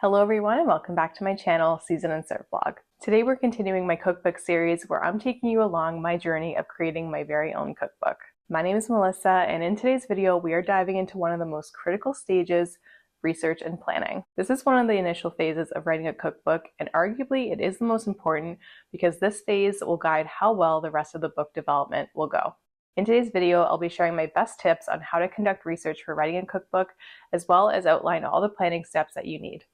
Hello everyone and welcome back to my channel, Season and Serve Blog. Today we're continuing my cookbook series where I'm taking you along my journey of creating my very own cookbook. My name is Melissa, and in today's video we are diving into one of the most critical stages, research and planning. This is one of the initial phases of writing a cookbook, and arguably it is the most important because this phase will guide how well the rest of the book development will go. In today's video, I'll be sharing my best tips on how to conduct research for writing a cookbook, as well as outline all the planning steps that you need.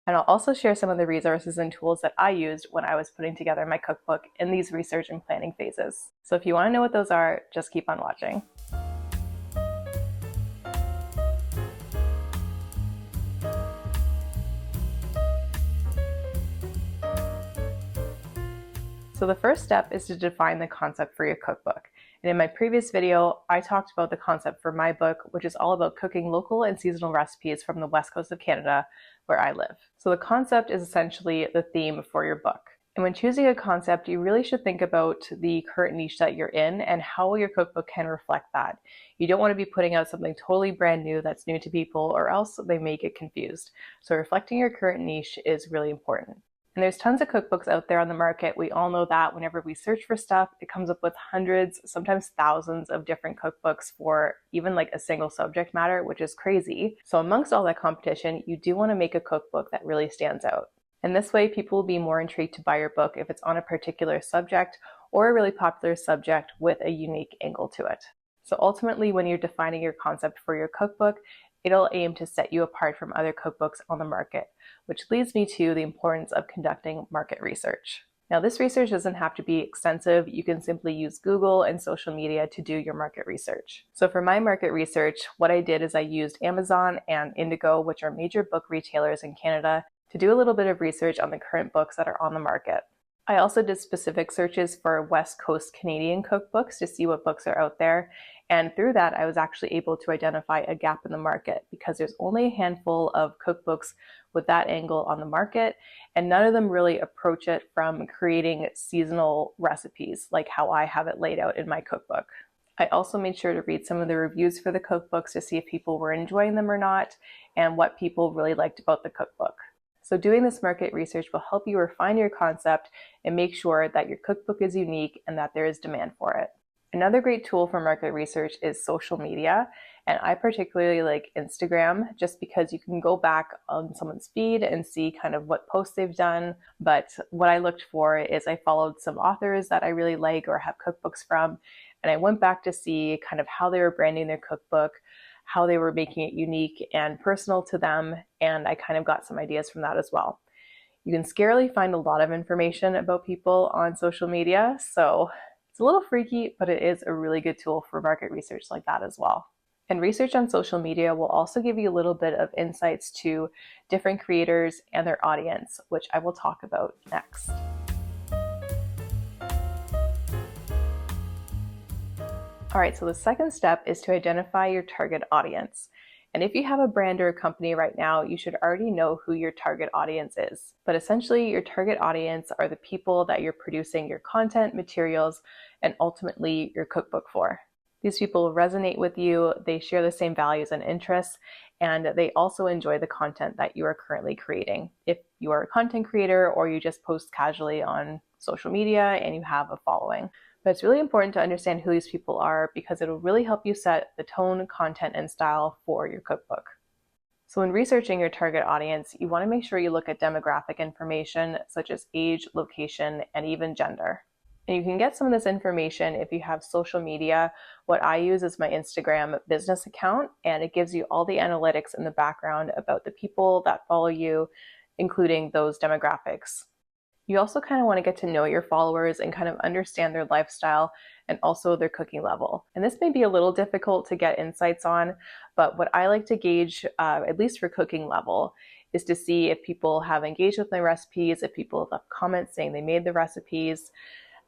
And I'll also share some of the resources and tools that I used when I was putting together my cookbook in these research and planning phases. So if you want to know what those are, just keep on watching. So the first step is to define the concept for your cookbook. And in my previous video, I talked about the concept for my book, which is all about cooking local and seasonal recipes from the west coast of Canada, where I live. So the concept is essentially the theme for your book. And when choosing a concept, you really should think about the current niche that you're in and how your cookbook can reflect that. You don't want to be putting out something totally brand new that's new to people, or else they may get confused. So reflecting your current niche is really important. And there's tons of cookbooks out there on the market. We all know that whenever we search for stuff, it comes up with hundreds, sometimes thousands of different cookbooks for even like a single subject matter, which is crazy. So amongst all that competition, you do want to make a cookbook that really stands out. And this way, people will be more intrigued to buy your book if it's on a particular subject or a really popular subject with a unique angle to it. So ultimately, when you're defining your concept for your cookbook, it'll aim to set you apart from other cookbooks on the market, which leads me to the importance of conducting market research. Now, this research doesn't have to be extensive. You can simply use Google and social media to do your market research. So for my market research, what I did is I used Amazon and Indigo, which are major book retailers in Canada, to do a little bit of research on the current books that are on the market. I also did specific searches for West Coast Canadian cookbooks to see what books are out there. And through that, I was actually able to identify a gap in the market because there's only a handful of cookbooks with that angle on the market, and none of them really approach it from creating seasonal recipes like how I have it laid out in my cookbook. I also made sure to read some of the reviews for the cookbooks to see if people were enjoying them or not, and what people really liked about the cookbook. So doing this market research will help you refine your concept and make sure that your cookbook is unique and that there is demand for it. Another great tool for market research is social media, and I particularly like Instagram just because you can go back on someone's feed and see kind of what posts they've done. But what I looked for is I followed some authors that I really like or have cookbooks from, and I went back to see kind of how they were branding their cookbook, how they were making it unique and personal to them, and I kind of got some ideas from that as well. You can scarily find a lot of information about people on social media, so it's a little freaky, but it is a really good tool for market research like that as well. And research on social media will also give you a little bit of insights to different creators and their audience, which I will talk about next. All right, so the second step is to identify your target audience. And if you have a brand or a company right now, you should already know who your target audience is. But essentially, your target audience are the people that you're producing your content, materials, and ultimately your cookbook for. These people resonate with you, they share the same values and interests, and they also enjoy the content that you are currently creating. If you are a content creator or you just post casually on social media and you have a following. But it's really important to understand who these people are because it'll really help you set the tone, content, and style for your cookbook. So when researching your target audience, you want to make sure you look at demographic information such as age, location, and even gender. And you can get some of this information if you have social media. What I use is my Instagram business account, and it gives you all the analytics in the background about the people that follow you, including those demographics. You also kind of want to get to know your followers and kind of understand their lifestyle and also their cooking level. And this may be a little difficult to get insights on, but what I like to gauge, at least for cooking level, is to see if people have engaged with my recipes, if people have left comments saying they made the recipes.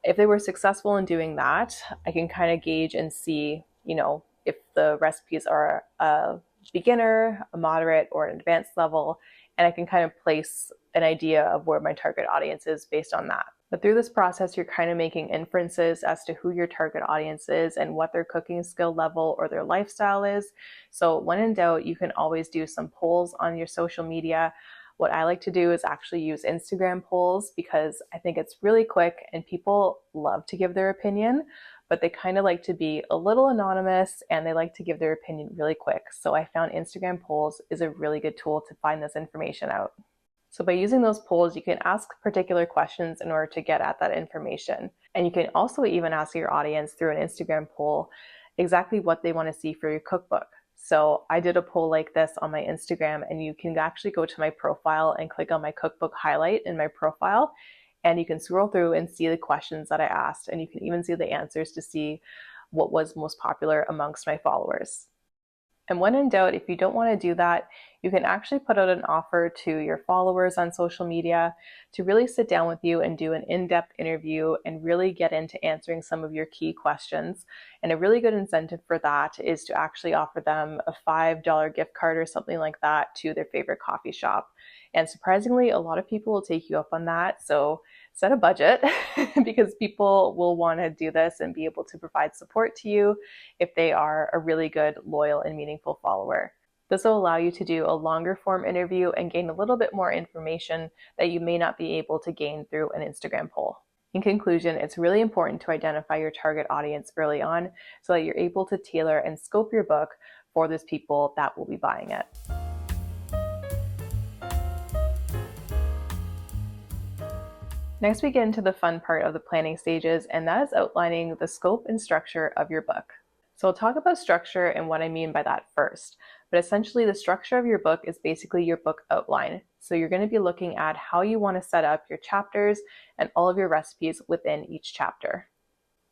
If they were successful in doing that, I can kind of gauge and see, if the recipes are a beginner, a moderate, or an advanced level, and I can kind of place an idea of where my target audience is based on that. But through this process, you're kind of making inferences as to who your target audience is and what their cooking skill level or their lifestyle is. So when in doubt, you can always do some polls on your social media. What I like to do is actually use Instagram polls because I think it's really quick and people love to give their opinion, but they kind of like to be a little anonymous and they like to give their opinion really quick. So I found Instagram polls is a really good tool to find this information out. So by using those polls, you can ask particular questions in order to get at that information. And you can also even ask your audience through an Instagram poll exactly what they want to see for your cookbook. So I did a poll like this on my Instagram, and you can actually go to my profile and click on my cookbook highlight in my profile, and you can scroll through and see the questions that I asked, and you can even see the answers to see what was most popular amongst my followers. And when in doubt, if you don't want to do that, you can actually put out an offer to your followers on social media to really sit down with you and do an in-depth interview and really get into answering some of your key questions. And a really good incentive for that is to actually offer them a $5 gift card or something like that to their favorite coffee shop. And surprisingly, a lot of people will take you up on that. So set a budget because people will want to do this and be able to provide support to you if they are a really good, loyal, and meaningful follower. This will allow you to do a longer form interview and gain a little bit more information that you may not be able to gain through an Instagram poll. In conclusion, it's really important to identify your target audience early on so that you're able to tailor and scope your book for those people that will be buying it. Next, we get into the fun part of the planning stages, and that is outlining the scope and structure of your book. So I'll talk about structure and what I mean by that first. But essentially, the structure of your book is basically your book outline. So you're going to be looking at how you want to set up your chapters and all of your recipes within each chapter.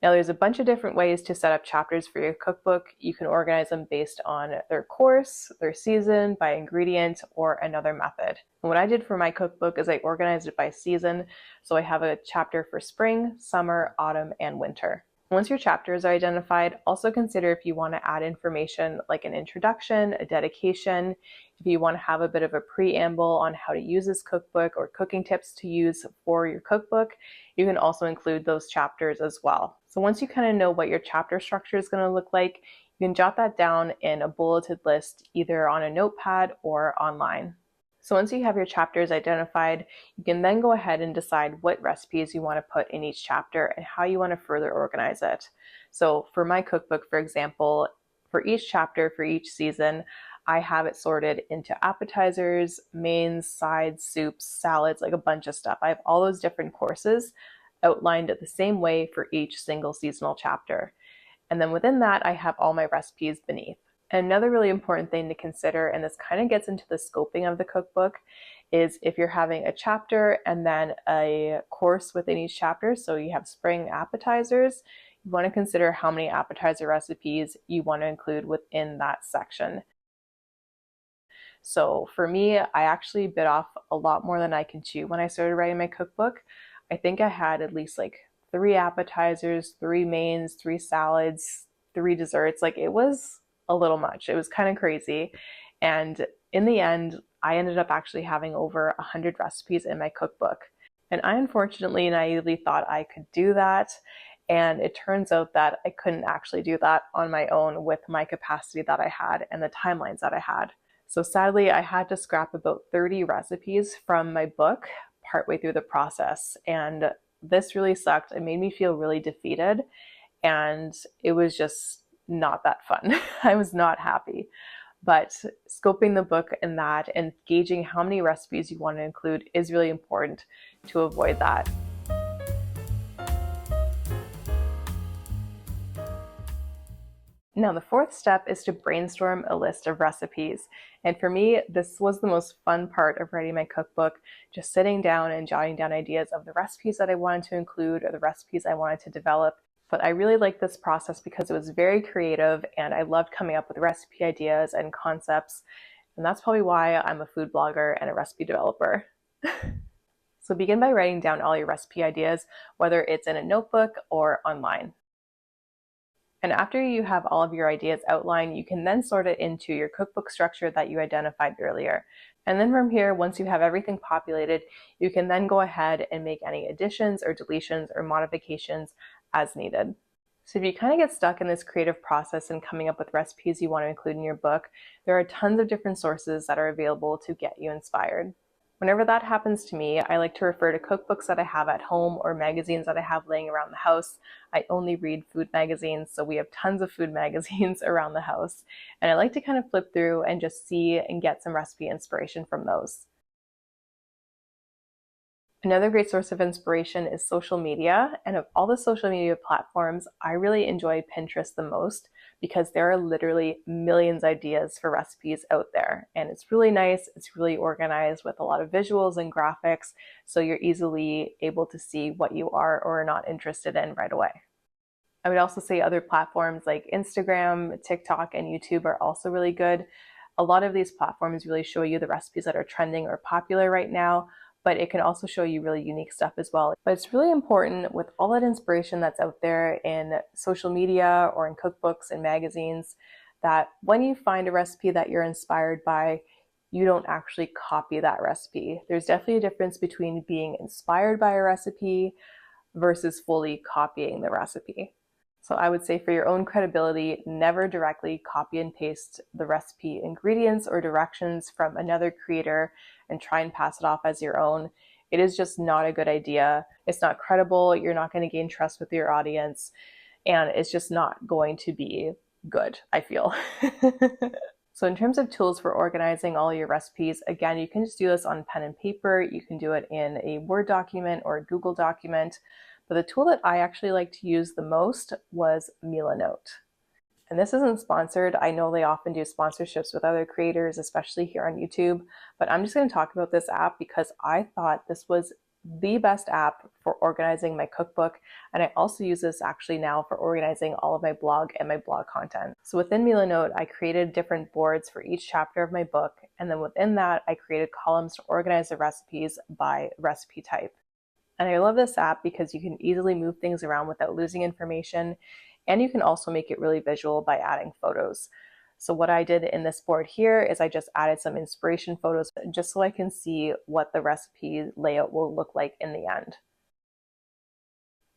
Now, there's a bunch of different ways to set up chapters for your cookbook. You can organize them based on their course, their season, by ingredient, or another method. And what I did for my cookbook is I organized it by season. So I have a chapter for spring, summer, autumn, and winter. Once your chapters are identified, also consider if you want to add information like an introduction, a dedication, if you want to have a bit of a preamble on how to use this cookbook or cooking tips to use for your cookbook, you can also include those chapters as well. So once you kind of know what your chapter structure is going to look like, you can jot that down in a bulleted list either on a notepad or online. So once you have your chapters identified, you can then go ahead and decide what recipes you want to put in each chapter and how you want to further organize it. So for my cookbook, for example, for each chapter, for each season, I have it sorted into appetizers, mains, sides, soups, salads, like a bunch of stuff. I have all those different courses outlined the same way for each single seasonal chapter. And then within that, I have all my recipes beneath. And another really important thing to consider, and this kind of gets into the scoping of the cookbook, is if you're having a chapter and then a course within each chapter, so you have spring appetizers, you want to consider how many appetizer recipes you want to include within that section. So for me, I actually bit off a lot more than I can chew when I started writing my cookbook. I think I had at least like 3 appetizers, 3 mains, 3 salads, 3 desserts. Like it was a little much. It was kind of crazy. And in the end, I ended up actually having over 100 recipes in my cookbook. And I unfortunately naively thought I could do that. And it turns out that I couldn't actually do that on my own with my capacity that I had and the timelines that I had. So sadly, I had to scrap about 30 recipes from my book partway through the process. And this really sucked. It made me feel really defeated. And it was just not that fun. I was not happy. But scoping the book and that and gauging how many recipes you want to include is really important to avoid that. Now, the 4th step is to brainstorm a list of recipes. And for me, this was the most fun part of writing my cookbook, just sitting down and jotting down ideas of the recipes that I wanted to include or the recipes I wanted to develop. But I really liked this process because it was very creative and I loved coming up with recipe ideas and concepts. And that's probably why I'm a food blogger and a recipe developer. So begin by writing down all your recipe ideas, whether it's in a notebook or online. And after you have all of your ideas outlined, you can then sort it into your cookbook structure that you identified earlier. And then from here, once you have everything populated, you can then go ahead and make any additions or deletions or modifications as needed. So if you kind of get stuck in this creative process and coming up with recipes you want to include in your book, there are tons of different sources that are available to get you inspired. Whenever that happens to me, I like to refer to cookbooks that I have at home or magazines that I have laying around the house. I only read food magazines, so we have tons of food magazines around the house. And I like to kind of flip through and just see and get some recipe inspiration from those. Another great source of inspiration is social media, and of all the social media platforms, I really enjoy Pinterest the most because there are literally millions of ideas for recipes out there, and it's really nice, it's really organized with a lot of visuals and graphics, so you're easily able to see what you are or are not interested in right away. I would also say other platforms like Instagram, TikTok, and YouTube are also really good. A lot of these platforms really show you the recipes that are trending or popular right now, but it can also show you really unique stuff as well. But it's really important with all that inspiration that's out there in social media or in cookbooks and magazines that when you find a recipe that you're inspired by, you don't actually copy that recipe. There's definitely a difference between being inspired by a recipe versus fully copying the recipe. So I would say for your own credibility, never directly copy and paste the recipe ingredients or directions from another creator and try and pass it off as your own. It is just not a good idea. It's not credible. You're not going to gain trust with your audience, and it's just not going to be good, I feel. So in terms of tools for organizing all your recipes, again, you can just do this on pen and paper. You can do it in a Word document or a Google document. But the tool that I actually like to use the most was Milanote. And this isn't sponsored. I know they often do sponsorships with other creators, especially here on YouTube, but I'm just going to talk about this app because I thought this was the best app for organizing my cookbook. And I also use this actually now for organizing all of my blog and my blog content. So within Milanote, I created different boards for each chapter of my book. And then within that, I created columns to organize the recipes by recipe type. And I love this app because you can easily move things around without losing information, and you can also make it really visual by adding photos. So what I did in this board here is I just added some inspiration photos just so I can see what the recipe layout will look like in the end.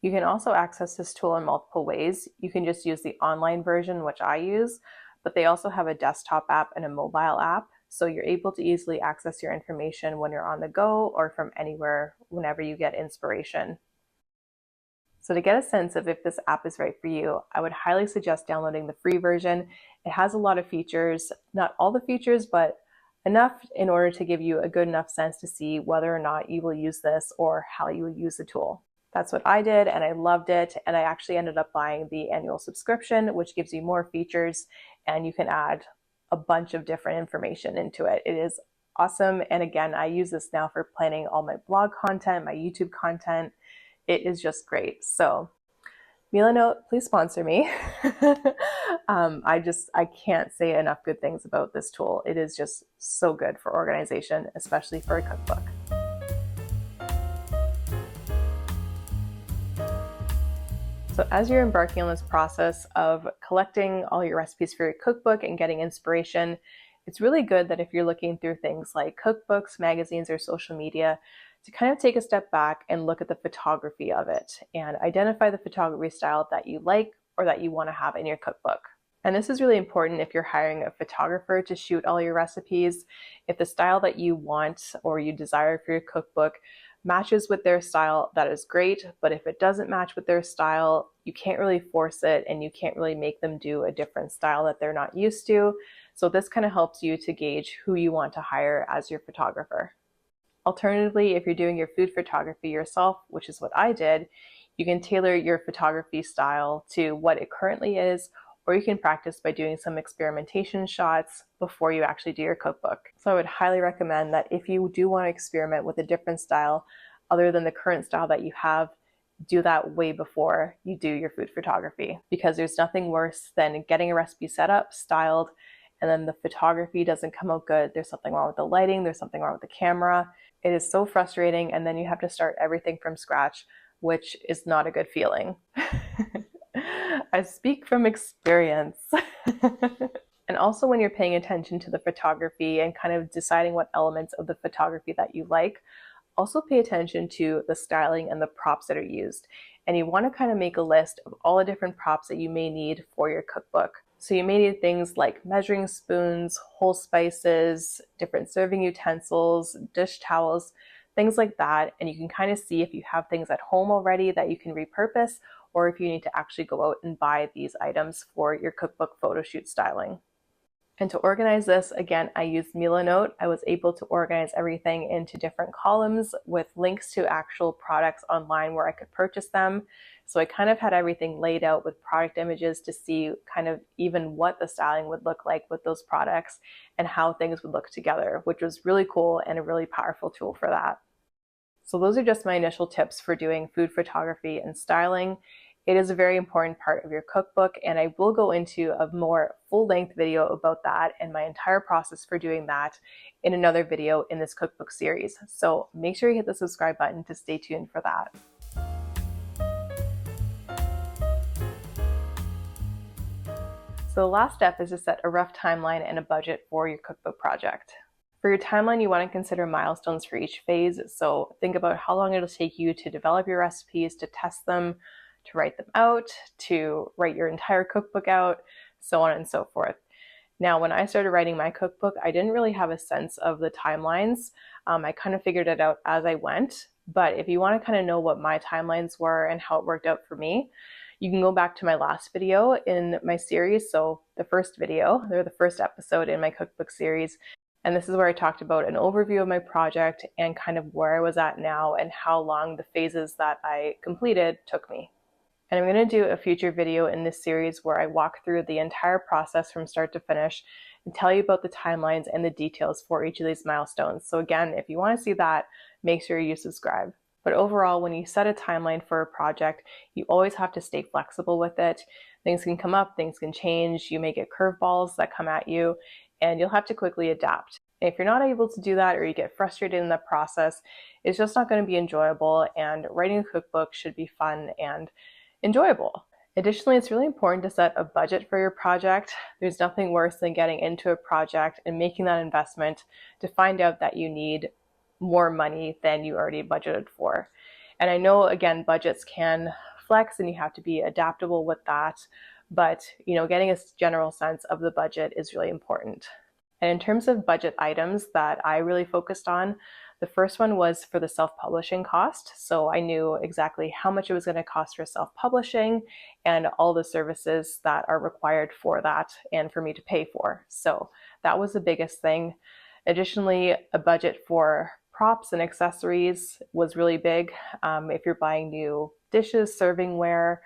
You can also access this tool in multiple ways. You can just use the online version, which I use, but they also have a desktop app and a mobile app. So you're able to easily access your information when you're on the go or from anywhere whenever you get inspiration. So to get a sense of if this app is right for you, I would highly suggest downloading the free version. It has a lot of features, not all the features, but enough in order to give you a good enough sense to see whether or not you will use this or how you will use the tool. That's what I did, and I loved it. And I actually ended up buying the annual subscription, which gives you more features, and you can add a bunch of different information into it. It is awesome. And again, I use this now for planning all my blog content, my YouTube content. It is just great. So Milanote, please sponsor me. I can't say enough good things about this tool. It is just so good for organization, especially for a cookbook. So as you're embarking on this process of collecting all your recipes for your cookbook and getting inspiration, it's really good that if you're looking through things like cookbooks, magazines, or social media, to kind of take a step back and look at the photography of it and identify the photography style that you like or that you want to have in your cookbook. And this is really important if you're hiring a photographer to shoot all your recipes. If the style that you want or you desire for your cookbook matches with their style, that is great. But if it doesn't match with their style, you can't really force it and you can't really make them do a different style that they're not used to. So this kind of helps you to gauge who you want to hire as your photographer. Alternatively, if you're doing your food photography yourself, which is what I did, you can tailor your photography style to what it currently is, or you can practice by doing some experimentation shots before you actually do your cookbook. So I would highly recommend that if you do want to experiment with a different style other than the current style that you have, do that way before you do your food photography, because there's nothing worse than getting a recipe set up, styled, and then the photography doesn't come out good. There's something wrong with the lighting, there's something wrong with the camera. It is so frustrating, and then you have to start everything from scratch, which is not a good feeling. I speak from experience. And also when you're paying attention to the photography and kind of deciding what elements of the photography that you like, also pay attention to the styling and the props that are used. And you want to kind of make a list of all the different props that you may need for your cookbook. So you may need things like measuring spoons, whole spices, different serving utensils, dish towels, things like that. And you can kind of see if you have things at home already that you can repurpose, or if you need to actually go out and buy these items for your cookbook photo shoot styling. And to organize this, again, I used Milanote. I was able to organize everything into different columns with links to actual products online where I could purchase them. So I kind of had everything laid out with product images to see kind of even what the styling would look like with those products and how things would look together, which was really cool and a really powerful tool for that. So those are just my initial tips for doing food photography and styling. It is a very important part of your cookbook, and I will go into a more full-length video about that and my entire process for doing that in another video in this cookbook series. So make sure you hit the subscribe button to stay tuned for that. So the last step is to set a rough timeline and a budget for your cookbook project. For your timeline, you want to consider milestones for each phase. So think about how long it'll take you to develop your recipes, to test them, to write them out, to write your entire cookbook out, so on and so forth. Now, when I started writing my cookbook, I didn't really have a sense of the timelines. I kind of figured it out as I went. But if you want to kind of know what my timelines were and how it worked out for me, you can go back to my last video in my series. So the first video, or the first episode in my cookbook series. And this is where I talked about an overview of my project and kind of where I was at now and how long the phases that I completed took me. And I'm going to do a future video in this series where I walk through the entire process from start to finish and tell you about the timelines and the details for each of these milestones. So again, if you want to see that, make sure you subscribe. But overall, when you set a timeline for a project, you always have to stay flexible with it. Things can come up, things can change, you may get curveballs that come at you, and you'll have to quickly adapt. If you're not able to do that or you get frustrated in the process, it's just not going to be enjoyable, and writing a cookbook should be fun and enjoyable. Additionally, it's really important to set a budget for your project. There's nothing worse than getting into a project and making that investment to find out that you need more money than you already budgeted for. And I know, again, budgets can flex and you have to be adaptable with that, but getting a general sense of the budget is really important. And in terms of budget items that I really focused on, the first one was for the self-publishing cost. So I knew exactly how much it was going to cost for self-publishing and all the services that are required for that and for me to pay for. So that was the biggest thing. Additionally, a budget for props and accessories was really big. If you're buying new dishes, servingware,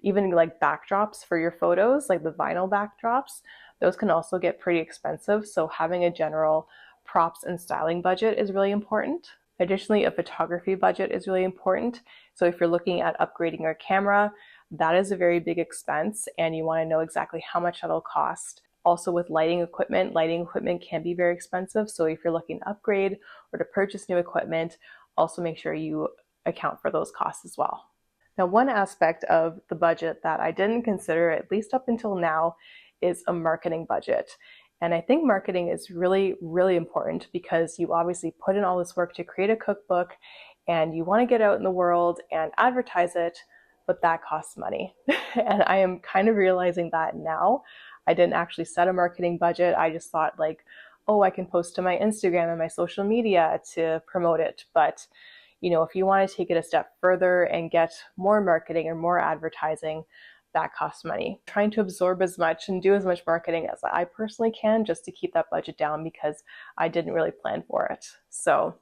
even like backdrops for your photos, like the vinyl backdrops, those can also get pretty expensive. So having a general props and styling budget is really important. Additionally, a photography budget is really important. So if you're looking at upgrading your camera, that is a very big expense and you want to know exactly how much that'll cost. Also with lighting equipment can be very expensive. So if you're looking to upgrade or to purchase new equipment, also make sure you account for those costs as well. Now, one aspect of the budget that I didn't consider, at least up until now, is a marketing budget. And I think marketing is really, really important because you obviously put in all this work to create a cookbook and you want to get out in the world and advertise it, but that costs money. And I am kind of realizing that now. I didn't actually set a marketing budget. I just thought like, oh, I can post to my Instagram and my social media to promote it. But if you want to take it a step further and get more marketing or more advertising, that costs money. Trying to absorb as much and do as much marketing as I personally can just to keep that budget down because I didn't really plan for it. So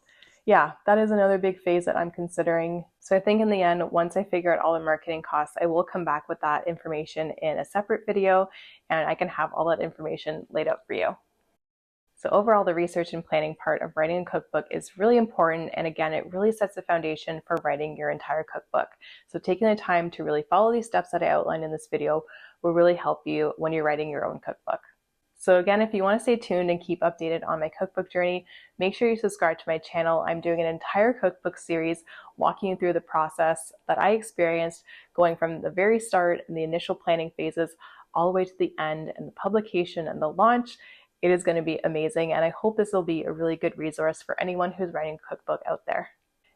yeah, that is another big phase that I'm considering. So I think in the end, once I figure out all the marketing costs, I will come back with that information in a separate video and I can have all that information laid out for you. So overall, the research and planning part of writing a cookbook is really important. And again, it really sets the foundation for writing your entire cookbook. So taking the time to really follow these steps that I outlined in this video will really help you when you're writing your own cookbook. So again, if you want to stay tuned and keep updated on my cookbook journey, make sure you subscribe to my channel. I'm doing an entire cookbook series walking you through the process that I experienced going from the very start and the initial planning phases all the way to the end and the publication and the launch. It is going to be amazing, and I hope this will be a really good resource for anyone who's writing a cookbook out there.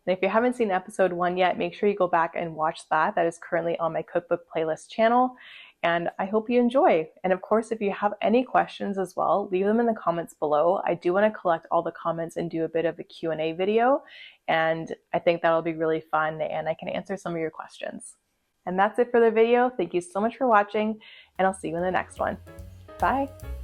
And if you haven't seen episode 1 yet, make sure you go back and watch that. That is currently on my cookbook playlist channel, and I hope you enjoy. And of course, if you have any questions as well, leave them in the comments below. I do want to collect all the comments and do a bit of a Q&A video, and I think that'll be really fun, and I can answer some of your questions. And that's it for the video. Thank you so much for watching, and I'll see you in the next one. Bye!